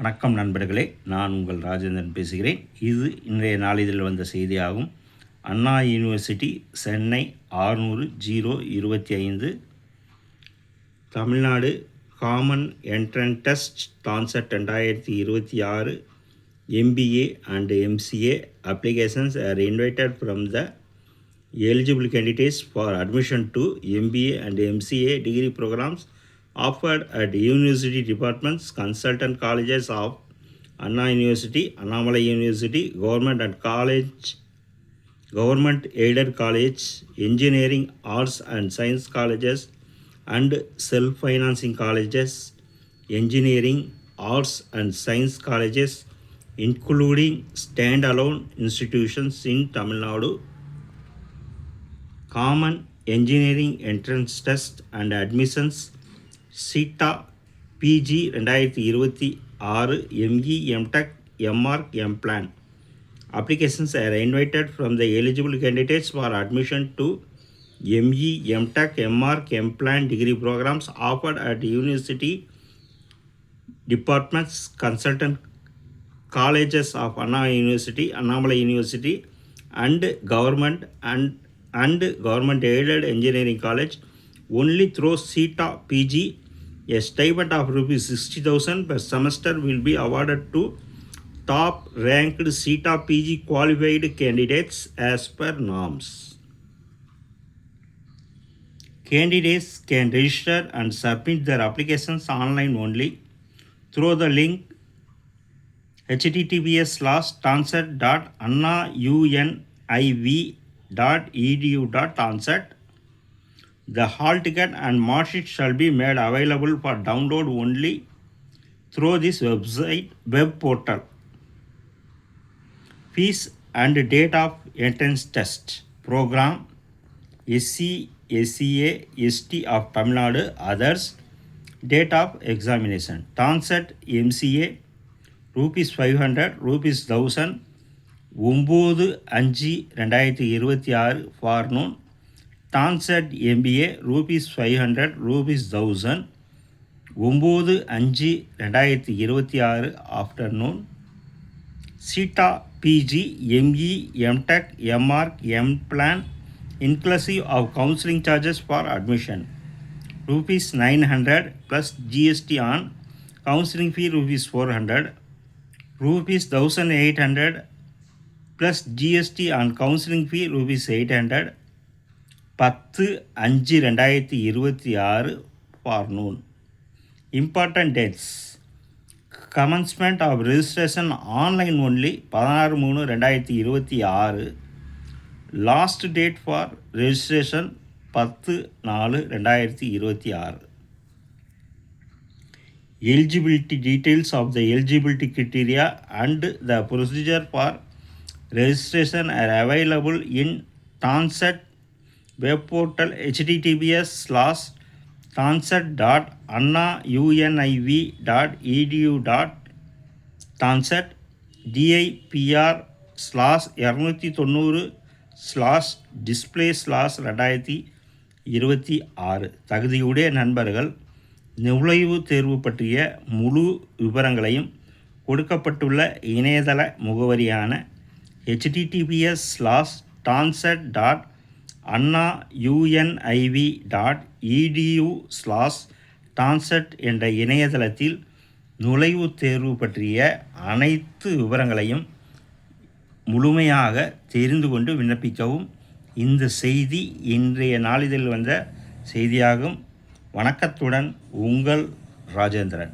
வணக்கம் நண்பர்களே, நான் உங்கள் ராஜேந்திரன் பேசுகிறேன். இது இன்றைய நாளிதழில் வந்த செய்தியாகும். Anna university Chennai 600-025 Tamil Nadu common entrance test TANCET 2026 MBA and MCA applications are invited from the eligible candidates for admission to MBA and MCA degree programs offered at university departments, consultant colleges of Anna University, Annamalai University, government and college, government aided college, engineering, arts and science colleges and self-financing colleges, engineering, arts and science colleges, including stand-alone institutions in Tamil Nadu. Common engineering entrance test and admissions CETA PG 2026 ME MTech MArch MPlan applications are invited from the eligible candidates for admission to ME MTech MArch MPlan degree programs offered at university departments, consultant colleges of Anna University, Annamalai University and government government aided engineering college only through CETA PG. A stipend of rupees 60,000 per semester will be awarded to top ranked CETA PG qualified candidates as per norms. Candidates can register and submit their applications online only through the link https://annauiniv.edu.ansett. The hall ticket and mark sheet shall be made available for download only through this web portal. Fees and date of entrance test. Program SC, SCA, ST of Tamil Nadu, others. Date of examination. TANCET MCA ₹500, ₹1000 9/5/2026 forenoon. TANCET MBA ₹500, ₹1000 9/5/2026 afternoon. CETA PG ME MTech MArch MPlan inclusive of counseling charges for admission ₹900 plus GST on counseling fee ₹400, ₹1,800 plus GST on counseling fee ₹800. 10/5/2026 forenoon. Important dates. Commencement of registration online only 16/3/2026. Last date for registration 10/4/2026. Eligibility details of the eligibility criteria and the procedure for registration are available in TANCET web portal https://annauiniv.edu.ansett DIPR/290/display/2026. தகுதியுடைய நண்பர்கள் நுழைவுத் தேர்வு பற்றிய முழு விவரங்களையும் கொடுக்கப்பட்டுள்ள இணையதள முகவரியான https://annauiniv.edu/டான்செட் என்ற இணையதளத்தில் நுழைவுத் தேர்வு பற்றிய அனைத்து விவரங்களையும் முழுமையாக தெரிந்து கொண்டு விண்ணப்பிக்கவும். இந்த செய்தி இன்றைய நாளிதழில் வந்த செய்தியாகும். வணக்கத்துடன் உங்கள் ராஜேந்திரன்.